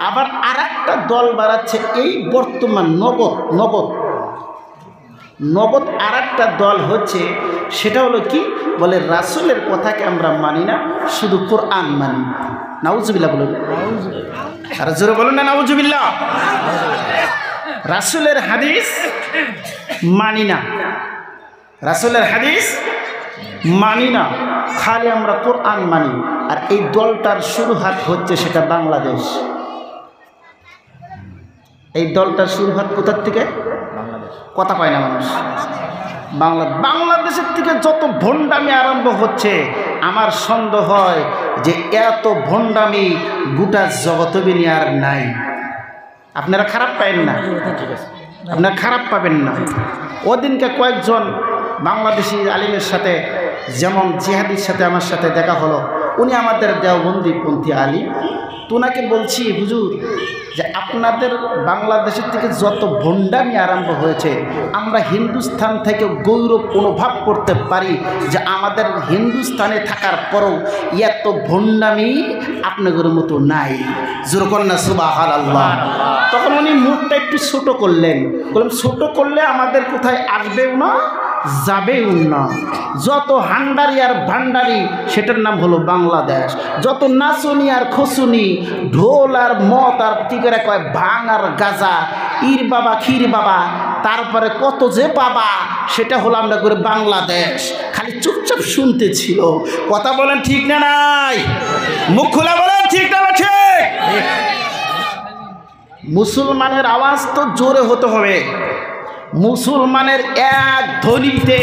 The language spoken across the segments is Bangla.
আবার আরেকটা দল বাড়াচ্ছে এই বর্তমান নগদ আরেকটা দল হচ্ছে, সেটা হলো কি বলে, রাসূলের কথাকে আমরা মানি না, শুধু কোরআন মানি। নাউজুবিল্লাহ বলুন, আর জোরে বলুন না নাউজুবিল্লাহ। রাসূলের হাদিস মানি না, রাসূলের হাদিস মানি না, খালি আমরা কোরআন মানি। আর এই দলটার শুরুহাত হচ্ছে সেটা বাংলাদেশ। এই দলটার শুরুহাত কোথার থেকে? কথা পায় না মানুষ। বাংলাদেশের থেকে যত ভণ্ডামি আরম্ভ হচ্ছে, আমার সন্দেহ হয় যে এত ভণ্ডামি গোটা জগতবিনী আর নাই। আপনারা খারাপ পাবেন না, আপনারা খারাপ পাবেন না। ওদিনকে কয়েকজন বাংলাদেশি আলিমের সাথে, যেমন জিহাদির সাথে আমার সাথে দেখা হলো, উনি আমাদের দেওবন্দিপন্থী আলিম। তো ওনাকে বলছি, হুজুর যে আপনাদের বাংলাদেশের থেকে যত ভণ্ডামি আরম্ভ হয়েছে, আমরা হিন্দুস্তান থেকে গৌরব অনুভব করতে পারি যে আমাদের হিন্দুস্তানে থাকার পরও এত ভণ্ডামি আপনাদের মতো নাই। জোর করেন না সুবহানাল্লাহ। তখন উনি মুখটা একটু ছোট করলেন, বললাম ছোট করলে আমাদের কোথায় আসবেও না, যাবেও না। যত হান্ডারি আর ভান্ডারি, সেটার নাম হলো বাংলাদেশ। যত নাচনি আর খসুনি, ঢোল আর মদ আর কি করে কয় ভাং আর গাজা, ইর বাবা খির বাবা, তারপরে কত যে বাবা, সেটা হলো আমরা করে বাংলাদেশ। খালি চুপচাপ শুনতে ছিল। কথা বলেন ঠিক না নাই? মুখ খোলা বলেন ঠিক না ঠিক? মুসলমানের আওয়াজ তো জোরে হতে হবে। মুসলমানের এক ধ্বনিতে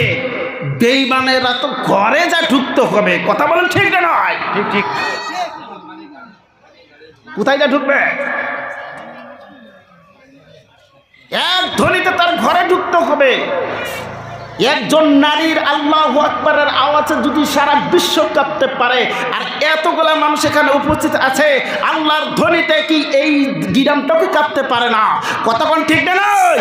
বেঈমানেরা তো ঘরে যা ঢুকতে হবে। কথা বলেন ঠিক না নয়? ঠিক ঠিক। কোথায় যা ঢুকবে? এক ধ্বনিতে তার ঘরে ঢুকতে হবে। একজন নারীর আল্লাহু আকবারের আওয়াজে যদি সারা বিশ্ব কাঁপতে পারে, আর এতগুলা মানুষ এখানে উপস্থিত আছে, আল্লাহর ধ্বনিতে কি এই গিরামটাকে কাঁপতে পারে না? কতক্ষণ ঠিক না নয়?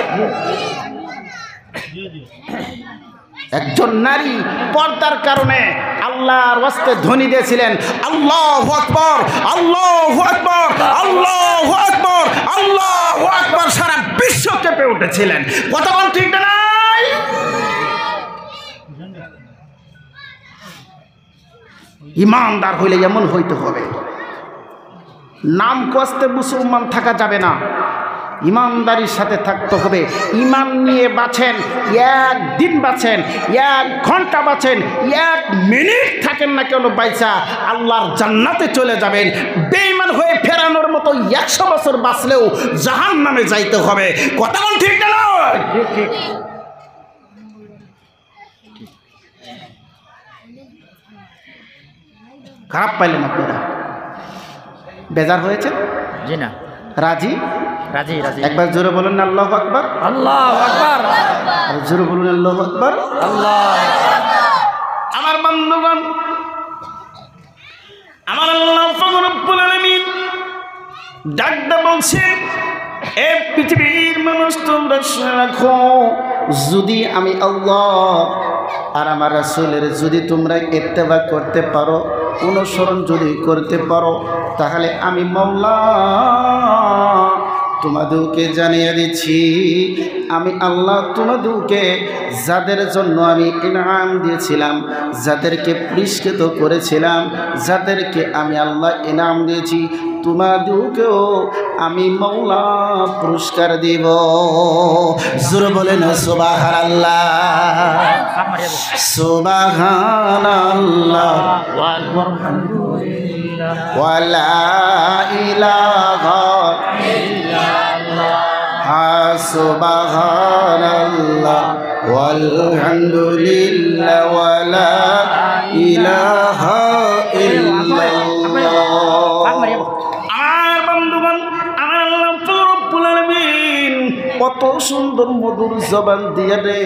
একজন নারী পর্দার কারণে আল্লাহর ওয়াস্তে ধ্বনি দিয়েছিলেন, আল্লাহু আকবার, আল্লাহু আকবার, আল্লাহু আকবার, আল্লাহু আকবার। সারা বিশ্ব কেঁপে উঠেছিলেন। কতক্ষণ ঠিক না নয়? ইমানদার হইলে এমন হইতে হবে। নাম কষ্টে মুসলমান থাকা যাবে না, ইমানদারির সাথে থাকতে হবে। ইমান নিয়ে বাঁচেন, একদিন বাঁচেন, 1 ঘন্টা বাঁচেন, 1 মিনিট থাকেন না কেন বাইচা, আল্লাহর জান্নাতে চলে যাবেন। বেঈমান হয়ে ফেরানোর মতো 100 বছর বাঁচলেও জাহান্নামে যাইতে হবে। কথা বল ঠিক না? ঠিক। খারাপ পাইলেন আপনারা? বেজার হয়েছে? জি না। রাজি? রাজি রাজি। একবার জোরে বলুন না আল্লাহু আকবার। আল্লাহু আকবার। আর জোরে বলুন আল্লাহু আকবার। আল্লাহ। আমার বন্ধুগণ, আমার আল্লাহ পাক রব্বুল আলামিন ডাকতে বলছেন, এ পৃথিবীর মানুষ তোমরা শুনে রাখো, যদি আমি আল্লাহ আর আমার রাসূলের যদি তোমরা ইত্তেবা করতে পারো, অনুসরণ যদি করতে পারো, তাহলে আমি মাওলা তোমাদেরকে জানিয়ে দিচ্ছি, আমি আল্লাহ তোমাদেরকে যাদের জন্য আমি ইনাম দিয়েছিলাম, যাদেরকে পুরস্কৃত করেছিলাম, যাদেরকে আমি আল্লাহ ইনাম দিয়েছি, তোমাদেরকেও আমি মাওলা পুরস্কার দিব। জোরে বলেন সুবহানাল্লাহ, সুবহানাল্লাহ ওয়া লা ইলাহা ইল্লাল্লাহ, সুবহানাল্লাহ ওয়ালহামদুলিল্লাহ ওয়া লা ইলাহা ইল্লাল্লাহ। আমার বন্ধুগণ, আমার আল্লাহ রব্বুল আলামিন কত সুন্দর মধুর জবান দিয়ে রে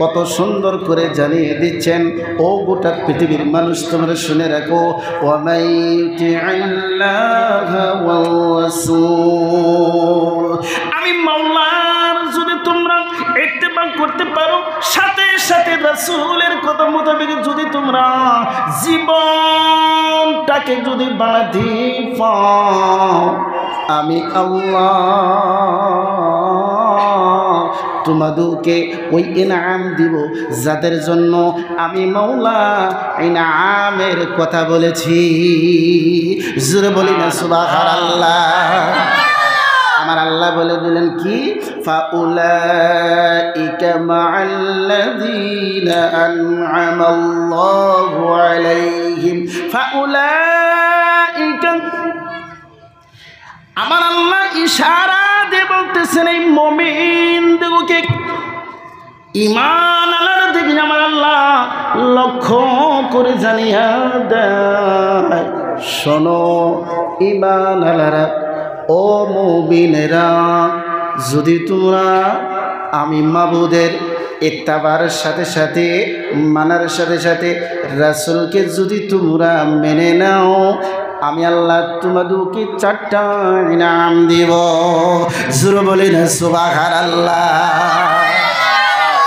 কত সুন্দর করে জানিয়ে দিচ্ছেন, ও গোটা পৃথিবীর মানুষ তোমরা শুনে রাখো, ওয়া মাইতিআল্লাহা ওয়া রাসূল, আমি মাওলার যদি তোমরা ইত্তেবা করতে পারো, সাথে সাথে রাসূলের কথা মোতাবেক যদি তোমরা জীবনটাকে যদি বাঁধি পাও, আমি আল্লাহ তোমাদেরকে ওই ইনাম দিব যাদের জন্য আমি মওলা ইনামের কথা বলেছি। জোরে বলি না সুবহানাল্লাহ। আমার আল্লাহ বলে দিলেন কি, ফাউলাইকা মাআল্লাযীনা আন'আমাল্লাহু আলাইহিম। ফাউলাইকা, আমার আল্লাহ ইশারা দিয়ে বলতেছেন এই মুমিনদেরকে, ঈমান আনার দিকে আমার আল্লাহ লক্ষ্য করে জানিয়ে দেয়, শোনো ঈমান আনারা, ও মুমিনেরা, যদি তোমরা আমি মাবুদের ইত্তাবার সাথে সাথে মানার সাথে সাথে রাসূলকে যদি তোমরা মেনে নাও, আমি আল্লাহ তোমাদেরকে 4টা ইনাম দিব। জোরে বলি না সুবহানাল্লাহ।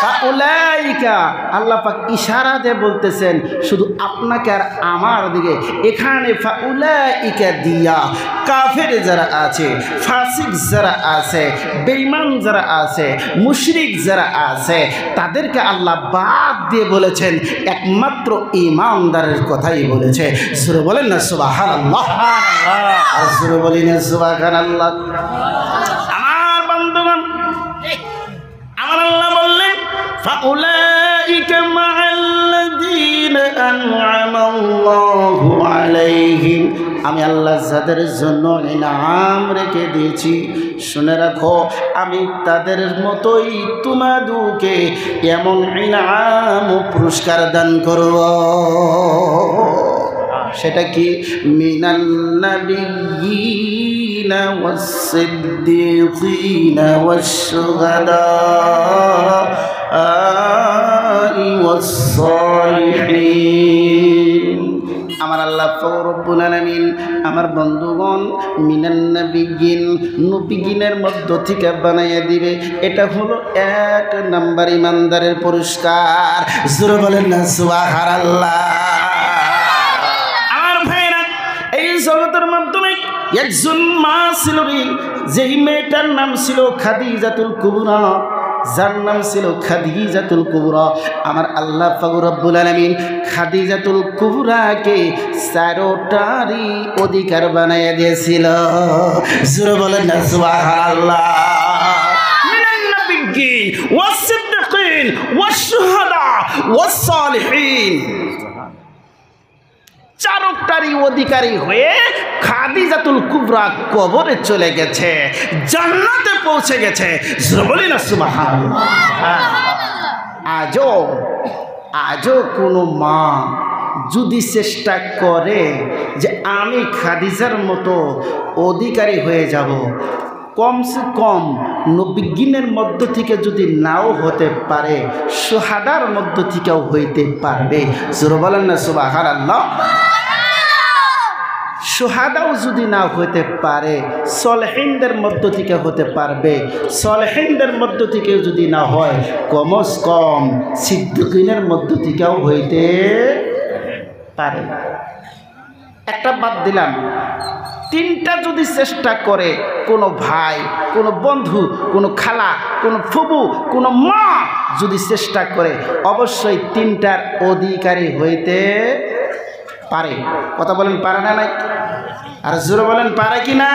ফাউলাইকা, আল্লাহ পাক ইশারা দিয়ে বলতেছেন শুধু আপনাকে আর আমার দিকে। এখানে ফাউলাইকা দিয়া কাফের যারা আছে, ফাসিক যারা আছে, বেঈমান যারা আছে, মুশরিক যারা আছে, তাদেরকে আল্লাহ বাদ দিয়ে বলেছেন, একমাত্র ঈমানদারের কথাই বলেছে। জোরে বলেন না সুবহানাল্লাহ। আর জোরে বলি না সুবহানাল্লাহ। আমার বন্ধুগণ, আমার আল্লাহ বললেন ফাউলাইকা মাআল্লাযীনা আন'আমাল্লাহু আলাইহিম, আমি আল্লাহ যাদের জন্য ইনাম রেখে দিয়েছি, শুনে রাখো আমি তাদের মতোই তোমাদেরকে এমন ইনাম ও পুরস্কার দান করব। সেটা কি, মিনান নাবিয়্যিনা ওয়াস-সিদ্দীকিনা ওয়াশ-শুহাদা'i ওয়াস-সালিহিন। আমার আল্লাহ রব্বুল আলামিন, আমার বন্ধুগণ, মিনান নাবিয়্যিন, নবীগণের মধ্য থেকে বানাইয়া দিবে। এটা হলো 1 নাম্বার ইমানদারের পুরস্কার। জোরে বলেন না সুবহানাল্লাহ। আমার ভাইরা, এই জগতের মাধ্যমে একজন মা ছিল, যেই মেয়েটার নাম ছিল খাদিজাতুল কুবরা, যার নাম ছিল খাদিজাতুল কুবরা। আমার আল্লাহ পাক রব্বুল আলামিন খাদিজাতুল কুবরাকে 4টারই অধিকার বানাইয়া দিয়েছিল। জোরে বলেন না সুবহানাল্লাহ। মিনান নাবিয়্যিন ওয়াস-সিদ্দীকিন ওয়াশ-শুহাদা ওয়াস-সালিহিন, 4টারই অধিকারী হয়ে খাদিজাতুল কুবরা কবরে চলে গেছে, জান্নাতে পৌঁছে গেছে। বলি না সুবহানাল্লাহ। আজও কোনো মা যদি চেষ্টা করে যে আমি খাদিজার মতো অধিকারী হয়ে যাব, কমসে কম নবীগণের মধ্য থেকে যদি নাও হতে পারে, শুহাদার মধ্য থেকেও হইতে পারবে। জোরে বলেন না সুবহানাল্লাহ। শুহাদাও যদি না হতে পারে, সলেহিনদের মধ্য থেকে হতে পারবে। সলেহিনদের মধ্য থেকে যদি না হয়, কমস কম সিদ্দিকিনের মধ্য থেকেও হইতে পারে। একটা বাদ দিলাম, 3টা যদি চেষ্টা করে কোনো ভাই, কোনো বন্ধু, কোনো খালা, কোনো ফুবু, কোনো মা যদি চেষ্টা করে, অবশ্যই 3টার অধিকারী হইতে পারে। কথা বলেন, পারে না নাই? আর জোরে বলেন, পারে কি না?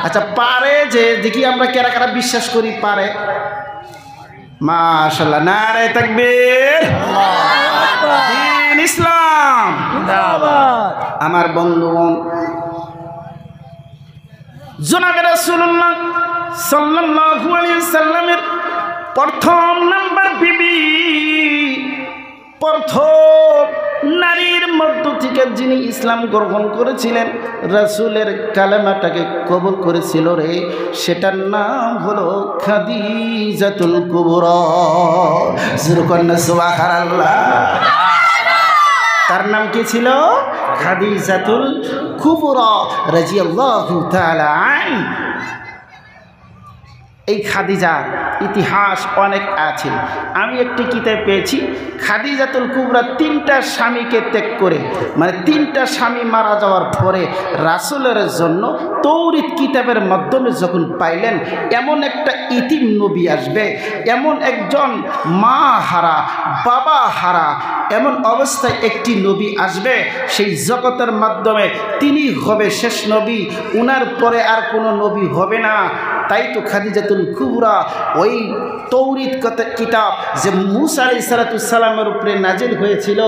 আচ্ছা, পারে যে দেখি আমরা কারা কারা বিশ্বাস করি পারে। মাশাআল্লাহ, নারে তাকবীর, দ্বীন ইসলাম জিন্দাবাদ। আমার বন্ধুগণ, জনাবে রাসূলুল্লাহ সাল্লাল্লাহু আলাইহি ওয়াসাল্লামের প্রথম নাম্বার বিবি, প্রথম নারীর মধ্য থেকে যিনি ইসলাম গ্রহণ করেছিলেন, রাসূলের কালেমাটাকে কবুল করেছিল রে, সেটার নাম হলো খাদিজাতুল কুবরা। সুবহানাল্লাহ। তার নাম কি ছিল? খাদিজাতুল কুবরা রাদিয়াল্লাহু তাআলা আনহা। এই খাদিজার ইতিহাস অনেক আছে। আমি একটি কিতাব পেয়েছি, খাদিজাতুল কুবরা 3টা স্বামীকে ত্যাগ করে, মানে 3টা স্বামী মারা যাওয়ার পরে রাসূলের জন্য তৌরিত কিতাবের মাধ্যমে যখন পাইলেন এমন একটা ইতিম নবী আসবে, এমন একজন মা হারা বাবা হারা এমন অবস্থায় একটি নবী আসবে, সেই জগতের মাধ্যমে তিনি হবে শেষ নবী, উনার পরে আর কোনো নবী হবে না। তাই তো খাদিজাতুল কুবরা ওই তৌরিত কিতাব যে মূসা আলাইহিস সালামের উপরে নাজিল হয়েছিল,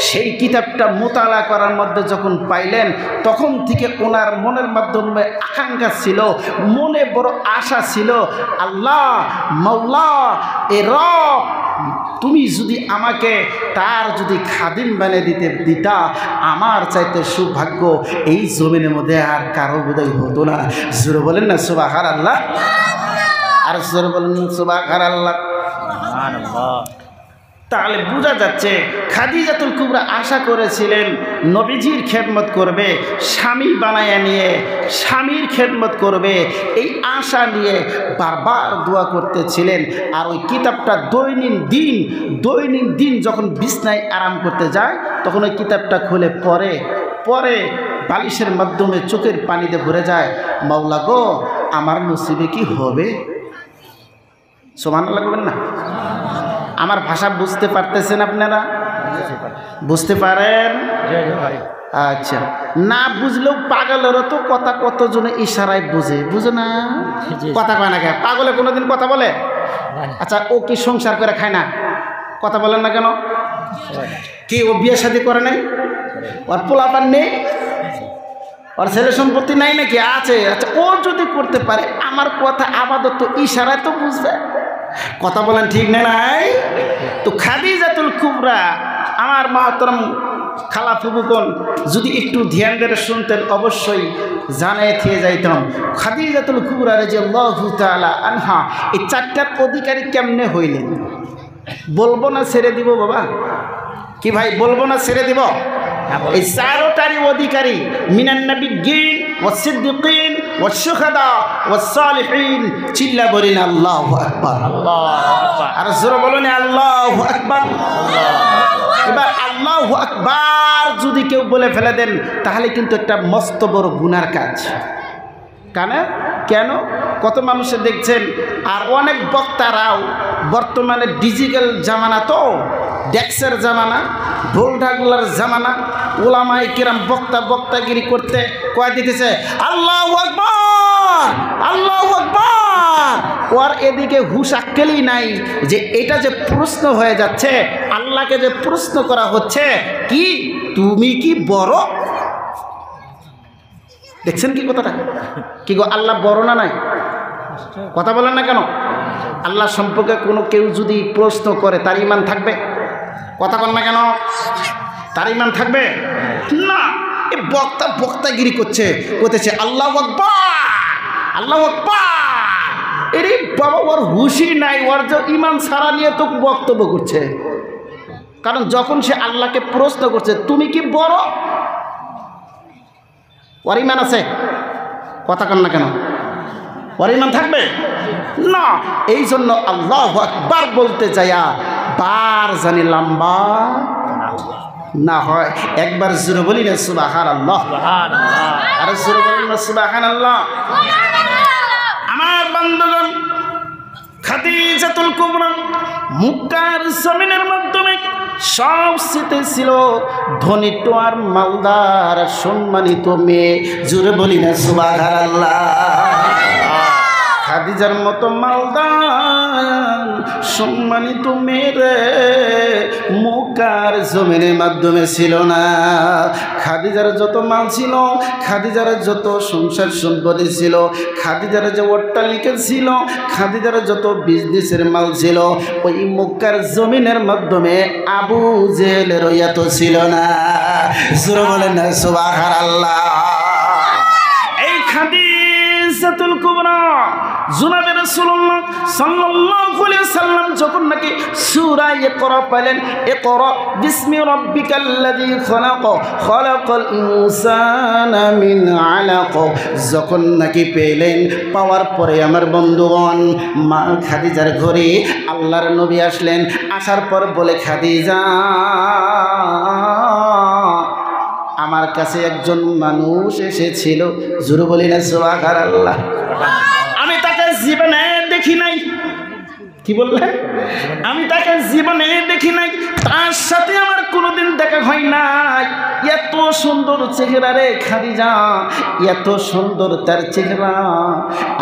সেই কিতাবটা মোতালা করার মধ্যে যখন পাইলেন তখন থেকে ওনার মনের মাধ্যমে আকাঙ্ক্ষা ছিল, মনে বড় আশা ছিল, আল্লাহ মাওলা এ রব, তুমি যদি আমাকে তার যদি খাদিম বানিয়ে দিতা, আমার চাইতে সৌভাগ্য এই জমিনের মধ্যে আর কারো বোধহয় হতো না। জোরে বলেন না সুবহানাল্লাহ, আর জোরে বলেন সুবহানাল্লাহ। তাহলে বোঝা যাচ্ছে খাদিজাতুল কুবরা আশা করেছিলেন নবীজির খেদমত করবে, স্বামী বানায়া নিয়ে স্বামীর খেদমত করবে, এই আশা নিয়ে বারবার দোয়া করতেছিলেন। আর ওই কিতাবটা দৈনন্দিন যখন বিছনায় আরাম করতে যায় তখন ওই কিতাবটা খুলে পরে বালিশের মাধ্যমে চোখের পানিতে ভরে যায়, মাওলা গো আমার নসিবে কি হবে? সুবহানাল্লাহ বলবেন না? আমার ভাষা বুঝতে পারতেছেন আপনারা? বুঝতে পারেন? আচ্ছা, না বুঝলেও পাগলেরও তো কথা কতজনে ইশারায় বুঝে না, কথা কয় না কেন? পাগলে কোনোদিন কথা বলে? আচ্ছা, ও কি সংসার করে খায় না? কথা বলেন না কেন? কি ও বিয়ে শাদী করে নাই? ওর পোলাপান নেই? ওর ছেলে সম্পত্তি নাই নাকি? আছে। আচ্ছা, ও যদি করতে পারে আমার কথা আপাতত ইশারায় তো বুঝবে। কথা বলেন ঠিক না? নাই তো খাদিজাতুল কুবরা আমার মহতরম খালা ফুবুকন যদি একটু ধ্যান দিয়ে শুনতেন অবশ্যই জানাই থেকে যাইতাম। খাদিজাতুল কুবরা রাদিয়াল্লাহু তাআলা আনহা এই 4টার অধিকারী কেমনে হইলেন? বলবো না ছেড়ে দিব বাবা? কি ভাই বলবো না ছেড়ে দিব? এই 4টারই অধিকারী মিনান নাবিয়্যিন ওয়াস সিদ্দিকিন ওয়াস শুহাদা ওয়াস সালিহিন। চিল্লা বলেন আল্লাহু আকবার। আর জোরে বলেন আল্লাহু আকবার। এবার আল্লাহু আকবার যদি কেউ বলে ফেলে দেন তাহলে কিন্তু একটা মস্ত বড় গুনার কাজ। কেন? কত মানুষে দেখছেন, আর অনেক বক্তারাও বর্তমানে ডিজিটাল জামানা, তো ডেক্সের জামানা, ঢোল ঢাকলার জামানা, ওলামায়ে কিরাম বক্তাগিরি করতে কয় দিতেছে আল্লাহু আকবার আল্লাহু আকবার। ওর এদিকে হুশ আক্কেলই নাই যে এটা যে প্রশ্ন হয়ে যাচ্ছে, আল্লাহকে যে প্রশ্ন করা হচ্ছে কি তুমি কি বড়? দেখছেন কি কথাটা? কি গো আল্লাহ বড় না নাই? কথা বলেন না কেন? আল্লাহ সম্পর্কে কোনো কেউ যদি প্রশ্ন করে তার ঈমান থাকবে? কথা বলেন না কেন? তার ঈমান থাকবে না। এই বক্তাগিরি করতেছে আল্লাহু আকবার আল্লাহু আকবার। এরে বাবা, ওর হুশই নাই, ওর যে ঈমান ছাড়া নিয়ে তো বক্তব্য করছে। কারণ যখন সে আল্লাহকে প্রশ্ন করছে তুমি কি বড়, ওর ঈমান আছে? কথা কন না কেন? ওর ঈমান থাকবে না। এই জন্য আল্লাহু আকবার বলতে যায়া বার জানি লম্বা না হয়। একবার জোরে বলি না সুবহানাল্লাহ, আর জোরে বলি না সুবহানাল্লাহ। আমার বান্দগণ, খাদিজাতুল কুবরা মক্কার জমিনের মাধ্যমে সবচেয়ে ছিল ধনী টোয়ার মালদার সম্মানিত মেয়ে। জোরে বলি না সুবহানাল্লাহ। খাদিজার মতো মালদার সম্মানিত মেয়েরে মক্কার জমিনের মাধ্যমে ছিল না। খাদিজার যত মাল ছিল, খাদিজার যত সংসার সম্পত্তি ছিল, খাদিজার যে অট্টালিকা ছিল, খাদিজার যত বিজনেসের মাল ছিল, ওই মক্কার জমিনের মাধ্যমে আবু জেহেলের এত ছিল না। জোরে বলেন না সুবহানাল্লাহ। এই খাদিজাতুল কুবরা বন্ধুগণ, জনাবে রাসূলুল্লাহ সাল্লাল্লাহু আলাইহি সাল্লাম যখন নাকি সূরা ইকরা পেলেন, ইকরা বিসমি রাব্বিকাল্লাযী খলাক খলাকাল ইনসানা মিন আলাক, যখন নাকি পেলেন, পাওয়ার পরে আমার বন্ধুগণ মা খাদিজার ঘরে আল্লাহর নবী আসলেন। আসার পর বলে, খাদিজা, আমার কাছে একজন মানুষ এসেছিল। জোরে বলি না সুবহানাল্লাহ। আমি তাকে জীবনে দেখি নাই। কি বললেন? আমি তাকে জীবনে দেখি নাই, তার সাথে আমার কোনোদিন দেখা হয় নাই। এত সুন্দর চেহারা রে খাদিজা, এত সুন্দর তার চেহারা,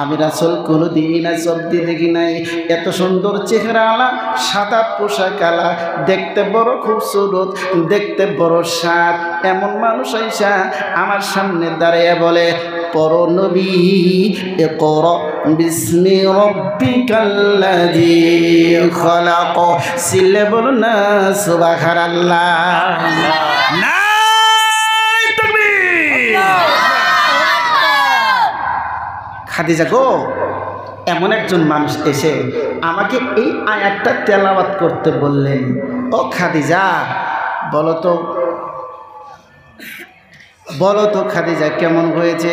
আমি রাসূল কোনোদিন চোখে দেখি নাই। এত সুন্দর চেহারা আলা, সাদা পোশাক আলা, দেখতে বড় খুবসুরত, দেখতে বড় সাদ, এমন মানুষ আইসা আমার সামনে দাঁড়িয়ে বলে, পর নবী ইকরা বিসমি রাব্বিকাল্লাযী খলাক। সিলে বলো না সুবহানাল্লাহ। নাই তাকবীর। খাদিজা গো, এমন একজন মানুষ এসে আমাকে এই আয়াতটা তেলাওয়াত করতে বললেন। ও খাদিজা, বলো তো খাদিজা, কেমন হয়েছে?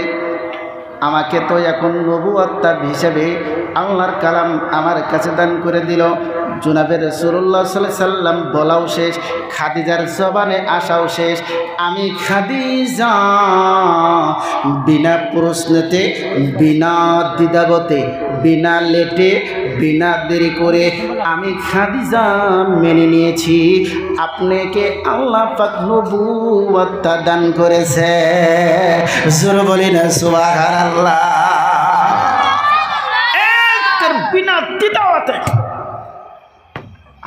আমাকে তো এখন নবুয়ত হিসেবে আল্লাহর কালাম আমার কাছে দান করে দিল। জনাবে রাসূলুল্লাহ সাল্লাল্লাহু আলাইহি সাল্লাম বলাও শেষ, খাদিজার জবানে আসাও শেষ। আমি খাদিজা বিনা প্রশ্নতে, বিনা দ্বিধাবতে, বিনা লেটে, বিনা দেরি করে আমি খাদিজা মেনে নিয়েছি আপনাকে আল্লাহ পাক নবুয়ত দান করেছে। জোরে বলি না সুবহানাল্লাহ। বিনা দ্বিধাবতে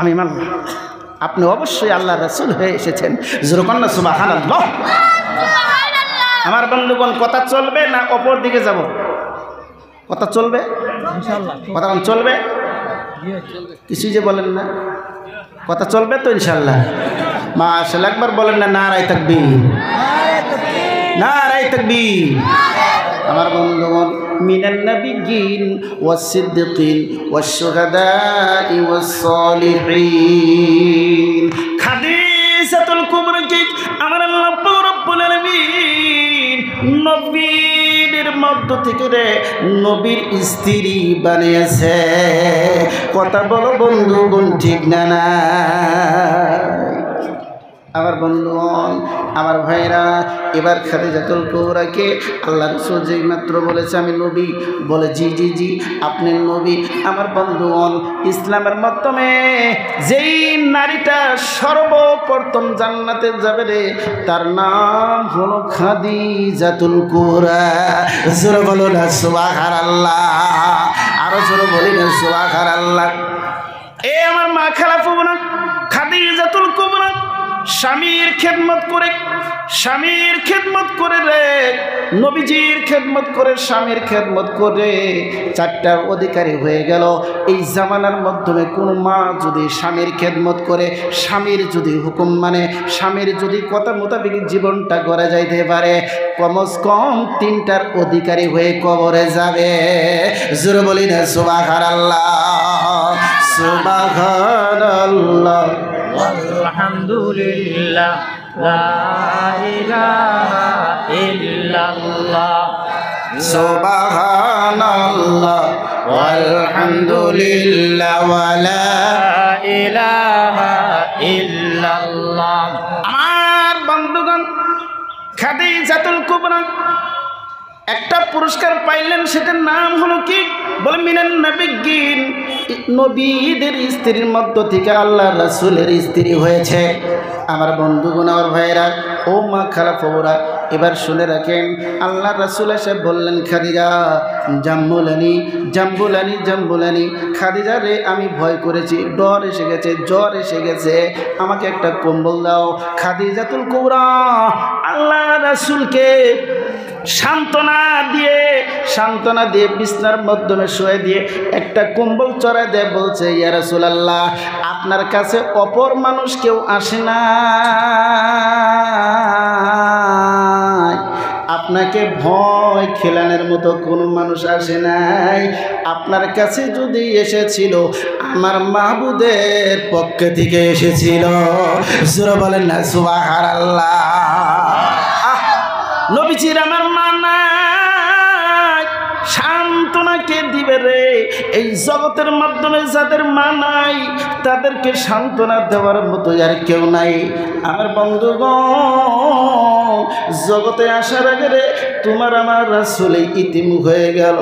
আমি মানলাম আপনি অবশ্যই আল্লাহ রাসূল হয়ে এসেছেন। জোরে কন্না সুবহানাল্লাহ। আমার বন্ধুগণ, কথা চলবে না অপর দিকে যাব? কথা চলবে ইনশাআল্লাহ। কথা চলবে? কিছুই যে বলেন না, কথা চলবে তো ইনশাআল্লাহ। মাশাআল্লাহ, একবার বলেন না নারায়ে তাকবীর, নারায়ে তাকবীর। আমার বন্ধুগণ, মিনান নাবিয়্যিন ওয়াস সিদ্দিকিন ওয়াস শুহাদাই ওয়াস সালিহিন। খাদিজাতুল কুবরা কি আমার আল্লাহ রব্বুল আলামিন নবীর মধ্য থেকে রে নবীর স্ত্রী বানিয়েছে। কথা বলো বন্ধুগণ, ঠিক না না? আমার বন্ধুগণ, আমার ভাইরা, এবার খাদিজাতুল কুবরাকে আল্লাহ রাসূল যেই মাত্র বলেছে আমি নবী, বলে জি জি জি আপনি নবী। আমার বন্ধুগণ, ইসলামের মাধ্যমে যেই নারীটা সর্বপ্রথম জান্নাতে যাবে রে, তার নাম হলো খাদিজাতুল কুবরা। জোরে বলো না সুবহানাল্লাহ। আরো জোরে বলি না সুবহানাল্লাহ। এ আমার মা খালাফু বোন, খাদিজাতুল কুবরা স্বামীর খেদমত করে রে, নবীজির খেদমত করে, স্বামীর খেদমত করে চারটার অধিকারী হয়ে গেল। এই জামানার মাধ্যমে কোনো মা যদি স্বামীর খেদমত করে, স্বামীর যদি হুকুম মানে, স্বামীর যদি কথা মোতাবেক জীবনটা গড়ে যাইতে পারে, কমস কম তিনটার অধিকারী হয়ে কবরে যাবে। জোরে বলি না সুবহানাল্লাহ, সুবহানাল্লাহ, আলহামদুলিল্লাহ, লা ইলাহা ইল্লাল্লাহ, সুবহানাল্লাহ, আলহামদুলিল্লাহ, ওয়া লা ইলাহা ইল্লাল্লাহ। আমার বন্ধুগণ, খাদিজাতুল কুবরা একটা পুরস্কার পাইলেন, সেটার নাম হলো কি? বলে মিনান নাবিয়্যিন, নবীদের স্ত্রীর মধ্য থেকে আল্লাহ রাসূলের স্ত্রী হয়েছে। আমার বন্ধুগণ, আমার ভাইয়েরা, ও মা খালাফুরা, এবার শুনে রাখেন, আল্লাহ রাসূল এসে বললেন, খাদিজা জাম্বুলানি জাম্বুলানি জাম্বুলানি, খাদিজা রে আমি ভয় করেছি, ডর এসে গেছে, জ্বর এসে গেছে, আমাকে একটা কম্বল দাও। খাদিজাতুল কুবরা আল্লাহ রাসূলকে সান্ত্বনা দিয়ে বিছনার মাধ্যমে শুয়ে দিয়ে একটা কম্বল চড়ায় দেয়, বলছে, ইয়া রাসূলুল্লাহ, আপনার কাছে অপর মানুষ কেউ আসে না, আপনাকে ভয় খেলানোর মতো কোনো মানুষ আসে নাই। আপনার কাছে যদি এসেছিল আমার মাহবুদের পক্ষ থেকে এসেছিল। জোরে বলেন না সুবহানাল্লাহ। নবীজির আমার মা নাই, সান্ত্বনা কে দিবে রে? এই জগতের মাধ্যমে যাদের মা নাই তাদেরকে সান্ত্বনা দেওয়ার মতো আর কেউ নাই। আমার বন্ধুগণ, জগতে আসার আগে রে তোমার আমার রাসূল ইতিম হয়ে গেল।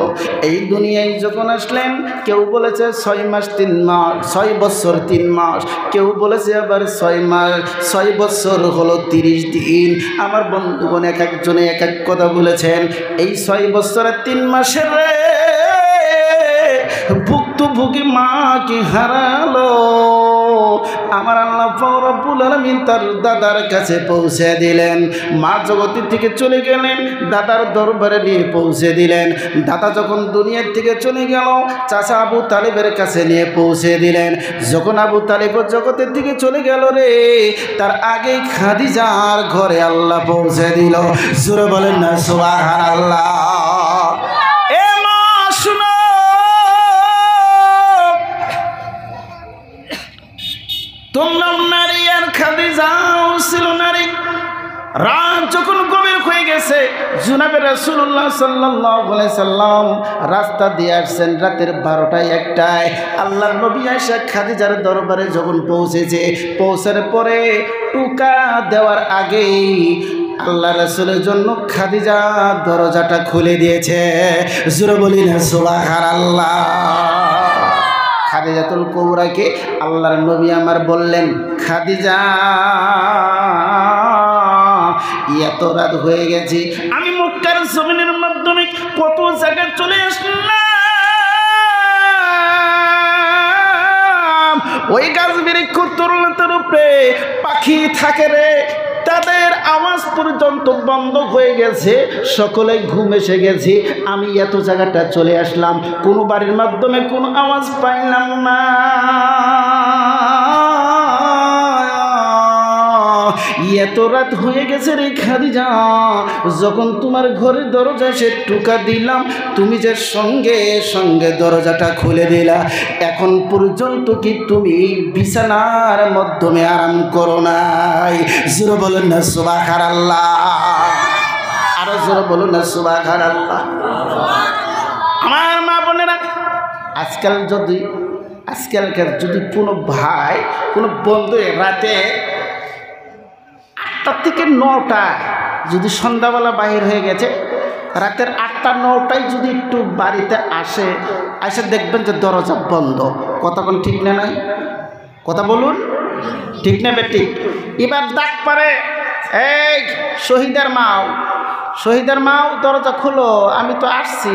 এই দুনিয়ায় যখন আসলেন কেউ বলেছে 6 মাস 3 মাস, 6 বছর 3 মাস, কেউ বলেছে আবার 6 মাস 6 বছর হলো 30 দিন। আমার বন্ধুগণ এক একজনে এক এক কথা বলেছেন। এই 6 বছর আর 3 মাসের রে ভুক্তভোগী মা কি হারালো। আমার আল্লাহ রব্বুল আলামিন তার দাদার কাছে পৌঁছে দিলেন। মা জগতের থেকে চলে গেলেন, দাদার দরবারে নিয়ে পৌঁছে দিলেন। দাদা যখন দুনিয়ার থেকে চলে গেল, চাচা আবু তালেবের কাছে নিয়ে পৌঁছে দিলেন। যখন আবু তালেব জগতের দিকে চলে গেল রে, তার আগেই খাদিজার ঘরে আল্লাহ পৌঁছে দিল। জোরে বলেন না সুবহানাল্লাহ। এ মা শুনো, তোমরা নারী আর খাদিজাও ছিল নারী। রাত যখন গভীর হয়ে গেছে, জনাবে রাসূলুল্লাহ সাল্লাল্লাহু আলাইহি সাল্লাম রাস্তা দিয়ে আসছেন রাতের 12টায় 1টায়। আল্লাহর নবী আয়েশা খাদিজার দরবারে যখন পৌঁছেছে, পৌঁছার পরে টুকা দেওয়ার আগেই আল্লাহ রাসূলের জন্য খাদিজা দরজাটা খুলে দিয়েছে। জোরে বলি না সুবহানাল্লাহ। খাদিজাতুল কুবরাকে আল্লাহর নবী আমার বললেন, খাদিজা এত রাত হয়ে গেছে, আমি মক্কার জমিনের মাধ্যমে কত জায়গায় চলে আসলাম। ওই গাছ বৃক্ষ তরুলতার উপরে পাখি থাকে রে, তাদের আওয়াজ পর্যন্ত বন্ধ হয়ে গেছে, সকলে ঘুম এসে গেছে। আমি এত জায়গাটা চলে আসলাম, কোনো বাড়ির মাধ্যমে কোনো আওয়াজ পাইলাম না। এত রাত হয়ে গেছে রে খাদিজা, যখন তোমার ঘরের দরজায় সে টুকা দিলাম, তুমি যে সঙ্গে সঙ্গে দরজাটা খুলে দিলা, এখন পর্যন্ত কি তুমি বিছানার মাধ্যমে আরাম করো নাই? জোরে বলুন না সুবহানাল্লাহ। আরো জোরে বলুন না সুবহানাল্লাহ। আমার মা বোনেরা, আজকালকার যদি কোনো ভাই কোনো বন্ধু রাতে 8টা থেকে 9টা যদি সন্ধ্যাবেলা বাহির হয়ে গেছে, রাতের 8টা 9টায় যদি একটু বাড়িতে আসে দেখবেন যে দরজা বন্ধ। কথা কোন ঠিক না? নাই কথা বলুন, ঠিক না বেটি? এবার ডাক পারে, এই শহীদের মাও দরজা খোলো, আমি তো আসছি,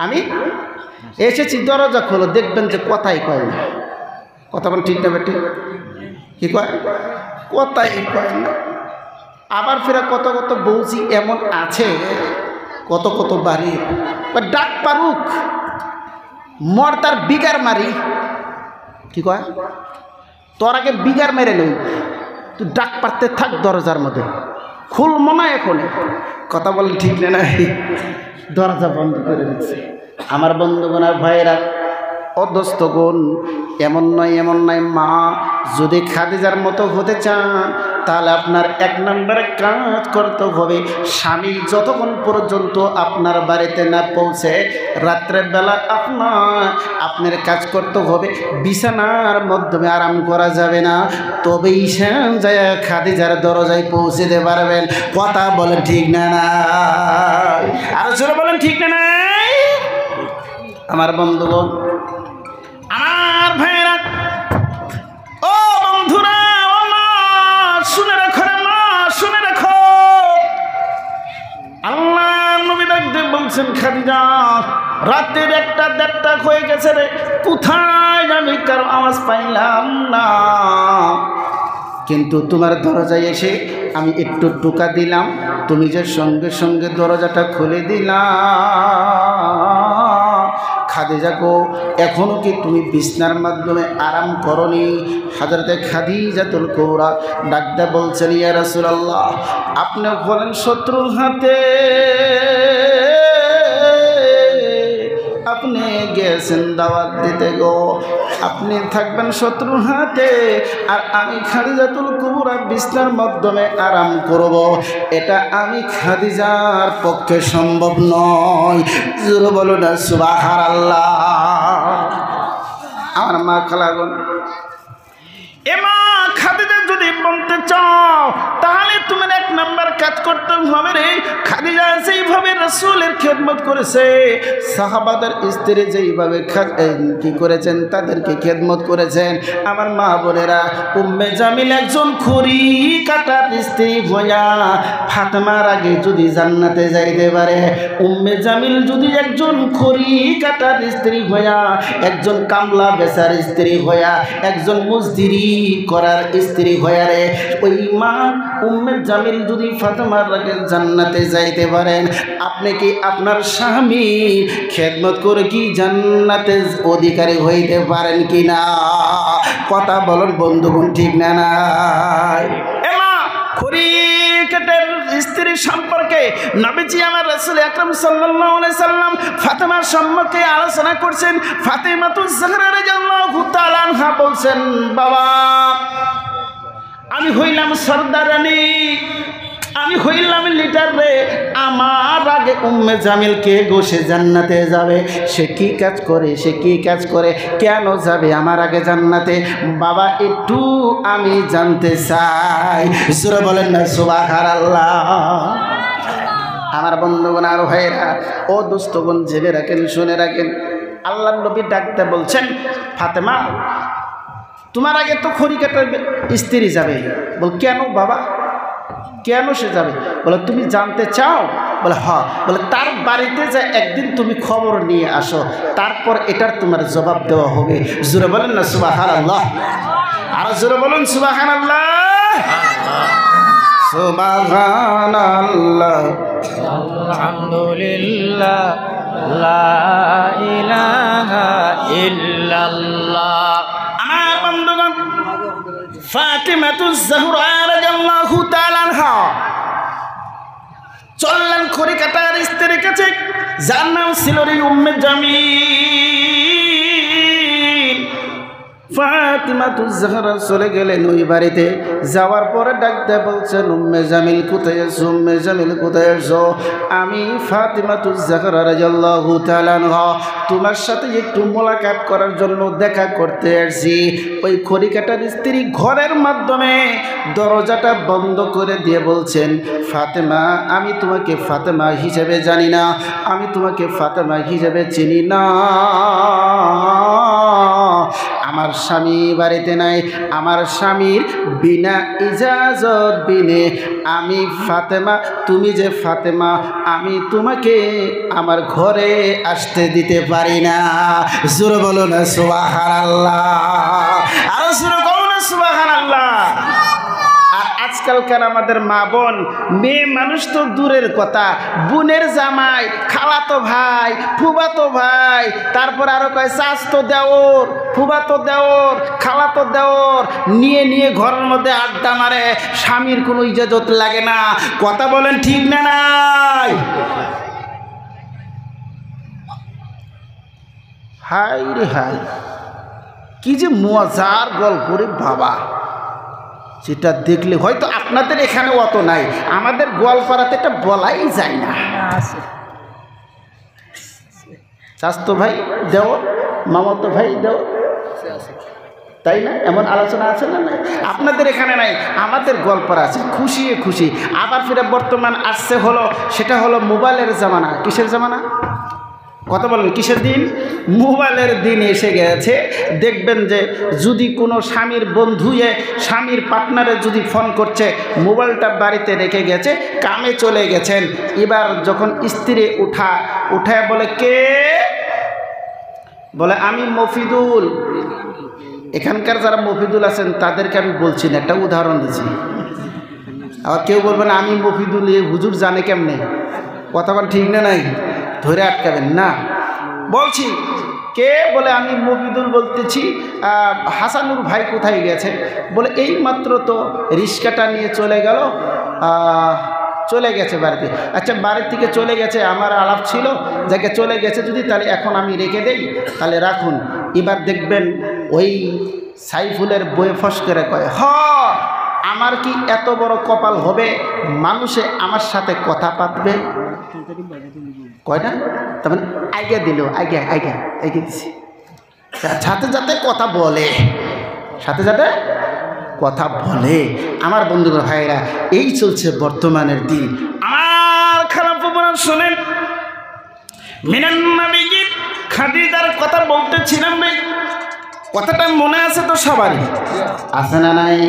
আমি এসেছি, দরজা খোলো। দেখবেন যে কথাই কয় না। কথা কোন ঠিক না বেটি? কি কয়? কথাই কয় না। আবার ফেরা কত কত বৌজি এমন আছে, কত কত বাড়ি ডাক পারুক, মর তার বিগার মারি। কি কয়? তোর আগে বিগার মেরে নেই, তুই ডাক পারতে থাক দরজার মধ্যে, খুল মনে এখন। কথা বলেন ঠিক না? নাই দরজা বন্ধ করে দিচ্ছে। আমার বন্ধুগণ আর ভাইয়েরা, অদস্তগণ, এমন নয় মা, যদি খাদিজার মতো হতে চান তাহলে আপনার 1 নম্বরে কাজ করতে হবে, স্বামী যতক্ষণ পর্যন্ত আপনার বাড়িতে না পৌঁছে রাত্রেবেলা আপনার কাজ করতে হবে, বিছানার মাধ্যমে আরাম করা যাবে না, তবেই সেন যায় খাদিজার দরজায় পৌঁছে দিতে পারবেন। কথা বলেন ঠিক না? আরো জোরে বলেন ঠিক না? আমার বন্ধুগণ, আমার ভাইরা, ও বন্ধুরা, ও মা, শুনে রাখো রে মা, শুনে রাখো। আল্লাহ নবী ডাকতে বলছেন, খাদিজা রাতের 1টা 1:30 হয়ে গেছে রে, কোথায় আমি কারো আওয়াজ পাইলাম না, কিন্তু তোমার দরজায় এসে আমি একটু টোকা দিলাম, তুমি যে সঙ্গে সঙ্গে দরজাটা খুলে দিলাম। খাদিজা গো, এখনো কি তুমি বিছনার মাধ্যমে আরাম করনি? হযরতে খাদিজাতুল কুবরা ডাকতে বলছেন, ইয়া রাসূলুল্লাহ, আপনি বলেন শত্রুর হাতে আপনি গেছেন দাওয়াত দিতে গো, আপনি থাকবেন শত্রুর হাতে, আর আমি খাদিজাতুল কুবরা বিছনার মাধ্যমে আরাম করব, এটা আমি খাদিজার পক্ষে সম্ভব নয়। জোরে বলো না সুবহানাল্লাহ। আমার মা খালাগণ, এমা খাদিজা যদি বলতে চাও তাহলে তোমার এক নাম্বার কাজ করতে হবে রে। খাদিজা যেইভাবে রাসূলের খেদমত করেছে, সাহাবাদের স্ত্রী যেইভাবে কি করেছেন, তাদেরকে খেদমত করেছেন। আমার মা বোনেরা, উম্মে জামিল একজন খড়ি কাটার স্ত্রী হইয়া ফাতেমার আগে যদি জান্নাতে যাইতে পারে, উম্মে জামিল যদি একজন খড়ি কাটার স্ত্রী হইয়া, একজন কামলা বেচার স্ত্রী হইয়া, একজন মুজদিরি করার স্ত্রী হইয়া রে, ওই মা উম্মে জামিল যদি ফাতেমার আগে জান্নাতে যাইতে পারেন, আপনি কি আপনার স্বামী খেদমত করে কি জান্নাতে অধিকারী হইতে পারেন কিনা? কথা বলুন বন্ধুগণ, ঠিক না নাই? এমা খড়ি কাটার স্ত্রী সম্পর্কে নবীজি আমার রাসূল আকরাম সাল্লাল্লাহু আলাইহি সাল্লাম ফাতেমার সম্পর্কে আলোচনা করছেন। ফাতেমাতুজ জাহরা রাদিয়াল্লাহু তাআলা আনহা বলছেন, বাবা আমি হইলাম সর্দারানী, আমি হইলাম লিডার রে, আমার আগে উম্মে জামিল কে গোসে জান্নাতে যাবে? সে কি কাজ করে, সে কি কাজ করে, কেন যাবে আমার আগে জান্নাতে? বাবা একটু আমি জানতে চাই। জোরে বলেন না সুবহানাল্লাহ। আমার বন্ধুগণ আর ভাইরা, ও দোস্তগণ, জেনে রাখেন, শুনে রাখেন, আল্লাহর নবী ডাকতে বলছেন, ফাতেমা তোমার আগে তো খড়ি কাটার স্ত্রী যাবে। বল কেন বাবা, কেন সে যাবে? বলে তুমি জানতে চাও? বলে হ্যাঁ। বলে তার বাড়িতে যা একদিন তুমি খবর নিয়ে আসো, তারপর এটার তোমার জবাব দেওয়া হবে। জোরে বলেন না সুবহানাল্লাহ। আর জোরে বলুন সুবহানাল্লাহ। সুবহানাল্লাহ, আলহামদুলিল্লাহ, লা ইলাহা ইল্লাল্লাহ। আমার বন্ধুগণ, ফাতিমাতুজ জাহরা রাদিয়াল্লাহু তাআলা আনহা চললেন খড়ি কাটার স্ত্রীর কাছে, যার নাম ছিল রে উম্মে জামিল। ফাতিমাতুজ জাহরা চলে গেলেন ওই বাড়িতে। যাওয়ার পরে ডাকতে বলছেন, উম্মে জামিল কোথায় আছো, উম্মে জামিল কোথায় আছো? আমি ফাতিমাতুজ জাহরা রাদিয়াল্লাহু তাআলা আনহা তোমার সাথে একটু মোলাকাত করার জন্য দেখা করতে আসছি। ওই খড়ি কাটার স্ত্রী ঘরের মাধ্যমে দরজাটা বন্ধ করে দিয়ে বলছেন, ফাতেমা আমি তোমাকে ফাতেমা হিসেবে জানি না, আমি তোমাকে ফাতেমা হিসেবে চিনি না, আমার স্বামী বাড়িতে নাই, আমার স্বামীর বিনা ইজাজত বিনে আমি ফাতেমা, তুমি যে ফাতেমা, আমি তোমাকে আমার ঘরে আসতে দিতে পারি না। জোরে বলো না সুবহানাল্লাহ। আরো জোরে বলো না সুবহানাল্লাহ। আর আজকালকার আমাদের মা বোন, মেয়ে মানুষ তো দূরের কথা, বোনের জামাই, খালাতো ভাই, ফুবাতো ভাই, তারপর আরো কয় চাচতো দেওর, ফুবাতো দেওর, খালাতো দেওর, নিয়ে নিয়ে ঘরের মধ্যে আড্ডা মারে, স্বামীর কোনো ইজাজত লাগে না। কথা বলেন ঠিক না নাই? হাই রে হাই, কি যে মজার গল্প রে বাবা, যেটা দেখলে হয়তো আপনাদের এখানে অত নাই, আমাদের গোয়ালপাড়াতে এটা বলাই যায় না। চাচতো ভাই দেও, মামাতো ভাই দেও, তাই না? এমন আলোচনা আছে না? নাই, আপনাদের এখানে নাই, আমাদের গোয়ালপাড়া আছে। খুশি খুশি আবার ফিরে বর্তমান আসছে হলো, সেটা হলো মোবাইলের জামানা। কিসের জামানা? কথা বলেন, কিসের দিন? মোবাইলের দিন এসে গেছে। দেখবেন যে যদি কোনো স্বামীর বন্ধুয়ে স্বামীর পার্টনারে যদি ফোন করছে, মোবাইলটা বাড়িতে রেখে গেছে, কামে চলে গেছেন, এবার যখন স্ত্রী উঠায় বলে কে, বলে আমি মফিদুল। এখানকার যারা মফিদুল আছেন তাদেরকে আমি বলছি না, একটা উদাহরণ দিচ্ছি। আবার কেউ বলবেন আমি মফিদুল, এই হুজুর জানে কেমনে? কথা বল ঠিক না নাই? ধরে আটকাবেন না। বলছি কে? বলে আমি মফিদুল বলতেছি। হাসানুর ভাই কোথায় গেছে? বলে এই মাত্র তো রিক্সাটা নিয়ে চলে গেল, চলে গেছে বাড়িতে। আচ্ছা, বাড়ির থেকে চলে গেছে, আমার আলাপ ছিল যাকে চলে গেছে যদি, তাহলে এখন আমি রেখে দেই, তাহলে রাখুন। এবার দেখবেন ওই সাইফুলের বয়ে ফস করে কয়, আমার কি এত বড় কপাল হবে মানুষে আমার সাথে কথা পাতবে? কয় না? তার মানে আইগা দিল, আইগা দিছি, সাথে যাতে কথা বলে, সাথে যাতে কথা বলে। আমার বন্ধুরা ভাইরা, এই চলছে বর্তমানের দিন। আমার খারাপ প্রমাণ শোনেন, মিনান নবীর খাদিজার কথা বলতেছিলাম ভাই, কথাটা মনে আছে তো সবারই? আছে না নাই?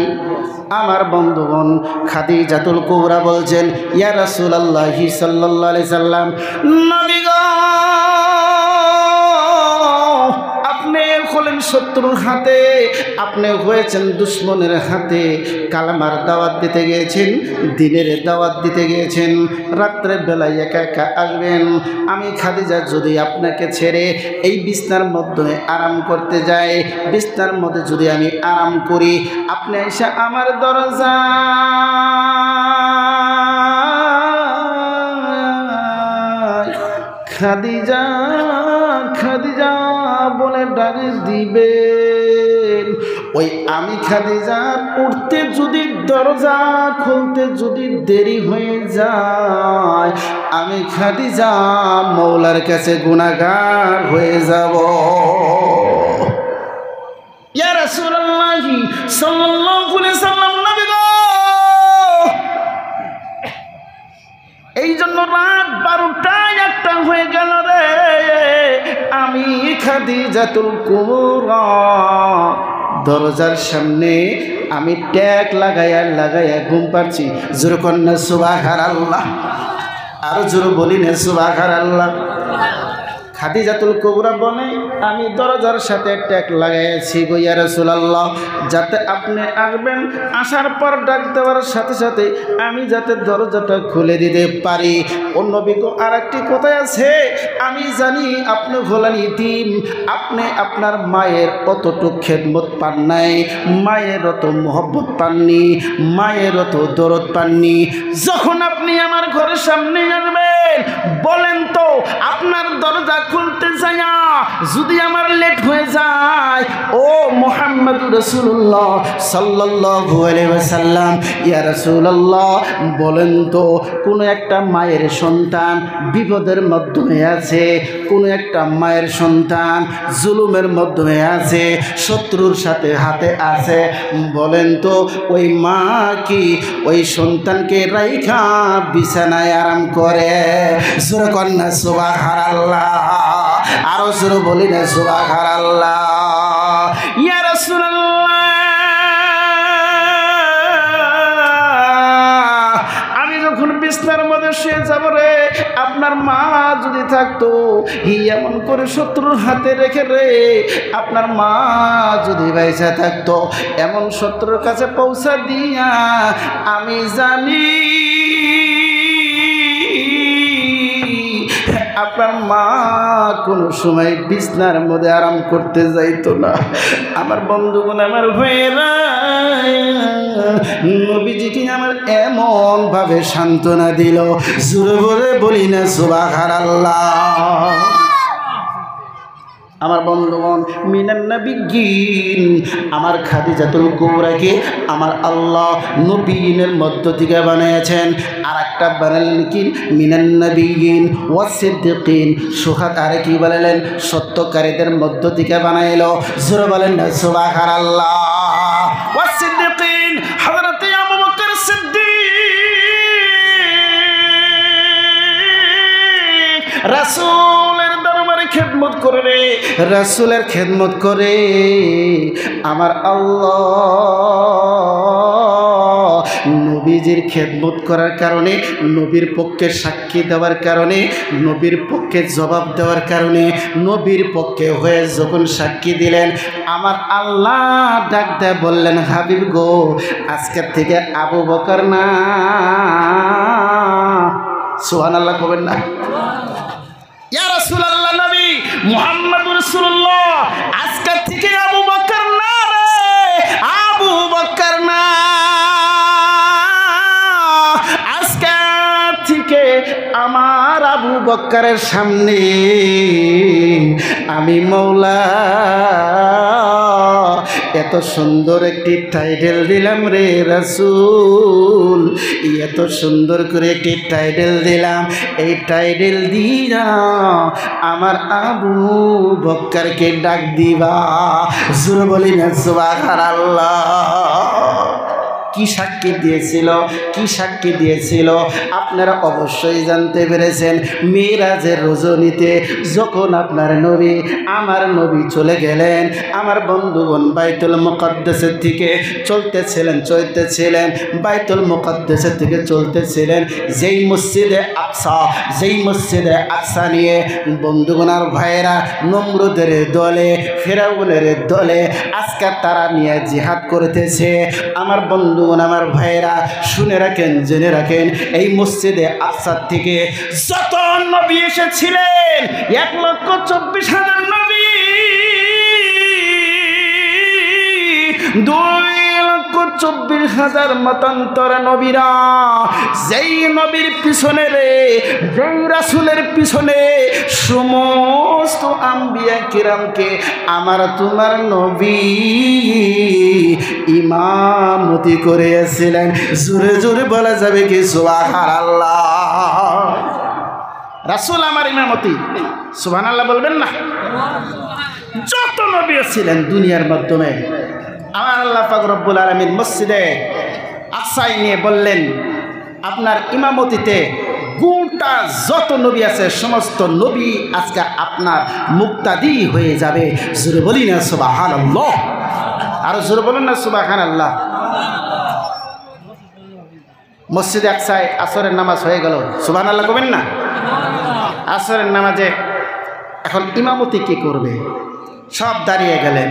আমার বন্ধুগণ, খাদিজাতুল কুবরা বলছেন, ইয়া রাসূলুল্লাহ সাল্লাল্লাহু আলাইহি সাল্লাম, নবী গো, আপনি হলেন শত্রুর হাতে, আপনি হয়েছেন দুশ্মনের হাতে। কালেমার দাওয়াত দিতে গিয়েছেন, দিনের দাওয়াত দিতে গিয়েছেন, রাত্রের বেলায় একা একা আসবেন। আমি খাদিজা যদি আপনাকে ছেড়ে এই বিছনার মধ্যে আরাম করতে যাই, বিছনার মধ্যে যদি আমি আরাম করি, আপনি এসে আমার দরজা খাদিজা খাদিজা বলে ডাক দিবেন। ওই আমি খাদিজা উঠতে যদি, দরজা খুলতে যদি দেরি হয়ে যায়, আমি খাদিজা মওলার কাছে গুনাহগার হয়ে যাব। ইয়া রাসূলুল্লাহ সাল্লাল্লাহু আলাইহি সাল্লাম, নবী গো, এই জন্য রাত 12টায় 1টা হয়ে গেল রে, আমি খাদিজাতুল কুবরা দরজার সামনে আমি ট্যাগ লাগাইয়া ঘুম পাচ্ছি। জোরে কন্যা সুবহানাল্লাহ, আরো জোরে বলি না সুবহানাল্লাহ। খাদিজাতুল কুবরা বলে, আমি দরজার সাথে ট্যাগ লাগাইছি গো ইয়া রাসূলুল্লাহ, যাতে আপনি আসবেন, আসার পর ডাক দেওয়ার সাথে সাথে আমি যাতে দরজাটা খুলে দিতে পারি। অন্য বিকো আর একটি কথাই আছে, আমি জানি আপনি হলেন ইতিম, আপনি আপনার মায়ের অতটুক খেদমত পান নাই, মায়ের অত মহব্বত পাননি, মায়ের অত দরদ পাননি। যখন আপনি আমার ঘরের সামনে আসবেন, বলেন তো আপনার দরজা খুলতে যায়া যদি আমার লেট হয়ে যায়, ও মুহাম্মদুর রাসূলুল্লাহ সাল্লাল্লাহু আলাইহি ওয়াসাল্লাম, ইয়া রাসূলুল্লাহ, বলেন তো কোন একটা মায়ের সন্তান বিপদের মাধ্যমে আছে, কোন একটা মায়ের সন্তান জুলুমের মাধ্যমে আছে, শত্রুর সাথে হাতে আছে, বলেন তো ওই মা কি ওই সন্তানকে রাইখা বিছানায় আরাম করে? জোরে কন্যা সুবহানাল্লাহ, আরো জোরে বলি না সুবহানাল্লাহ। ইয়া রাসূলুল্লাহ, আমি যখন বিছনার মধ্যে শুয়ে যাব রে, আপনার মা যদি থাকতো, এমন করে শত্রুর হাতে রেখে রে, আপনার মা যদি বাইসা থাকতো, এমন শত্রুর কাছে পৌঁছা দিয়া আমি জানি আপনার মা কোনো সময় বিছনার মধ্যে আরাম করতে যাইতো না। আমার বন্ধুগণ, আমার ভাইয়েরা, নবীজিকে আমার এমন ভাবে সান্ত্বনা দিল, জোরে বলে বলি না সুবহানাল্লাহ। আমার বন্ধুগণ, মিনান নবিয়্যিন, আমার খাদিজাতুল কুবরাকে আমার আল্লাহ নবীনের মধ্য থেকে বানিয়েছেন। আর একটা বানালেন কি, মিনান নবিয়্যিন ওয়াস সিদ্দিকিন, সুহাদ, আর কি বলেন, সত্যকারীদের মধ্য থেকে বানাইলো। জোরে বলেন না সুবহানাল্লাহ। ওয়াস সিদ্দিকিন, হযরত আবু বকর সিদ্দিক রাসূলের দরবারে খেদমত করে, রাসূলের খেদমত করে আমার আল্লাহ নবীজির খেদমত করার কারণে, নবীর পক্ষে সাক্ষী দেওয়ার কারণে, নবীর পক্ষে জবাব দেওয়ার কারণে, নবীর পক্ষে হয়ে যখন সাক্ষী দিলেন, আমার আল্লাহ ডাক দেয় বললেন, হাবিব গো, আজকের থেকে আবু বকর না। সুবহানাল্লাহ কবেন না? ইয়া রাসূলুল্লাহ, নবী মুহাম্মদুর রাসূলুল্লাহ আজকে থেকে আবু বকর না রে, আবু বকর না, আজকে থেকে আমার আবু বকরের সামনে আমি মওলা এত সুন্দর একটি টাইটেল দিলাম রে রাসূল, এত সুন্দর করে একটি টাইটেল দিলাম, এই টাইটেল দিয়া আমার আবু বকরকে ডাক দিবা। জোরে বলি না সুবহানাল্লাহ। কি সাক্ষী দিয়েছিল, কি সাক্ষী দিয়েছিল আপনারা অবশ্যই জানতে পেরেছেন। মিরাজের রজনীতে যখন আপনার নবী, আমার নবী চলে গেলেন, আমার বন্ধুগণ বাইতুল মুকাদ্দাসের থেকে চলতেছিলেন বাইতুল মুকাদ্দাসের থেকে চলতেছিলেন, যেই মসজিদে আকসা নিয়ে বন্ধুগণ আর ভাইয়েরা নমরুদের দলে, ফেরাউনের দলে আজকে তারা নিয়ে জিহাদ করতেছে। আমার বন্ধু, আমার ভাইয়েরা শুনে রাখেন, জেনে রাখেন, এই মসজিদে আকসা থেকে যত নবী এসেছিলেন 1,24,000 নবী, 2,24,000 মতান্তর নবীরা, যেই নবীর পিছনে রে, যেই রাসূলের পিছনে সমস্ত আম্বিয়া কিরামকে আমার তোমার নবী ইমামতি করেছিলেন। জোরে জোরে বলা যাবে কি সুবহানাল্লাহ। রাসূল আমার ইমামতি, সুবহানাল্লাহ বলবেন না? যত নবী ছিলেন দুনিয়ার মাধ্যমে আমার আল্লাহ পাক রব্বুল আলামিন মসজিদে আকসায় নিয়ে বললেন আপনার ইমামতিতে গোটা যত নবী আছে সমস্ত নবী আজকে আপনার মুক্তাদি হয়ে যাবে। জোরে বলি না সুবহানাল্লাহ, আরো জোরে বলুন না সুবহানাল্লাহ। মসজিদে আকসায় আসরের নামাজ হয়ে গেল, সুবহানাল্লাহ কবেন না? আসরের নামাজে এখন ইমামতি কে করবে? সব দাঁড়িয়ে গেলেন।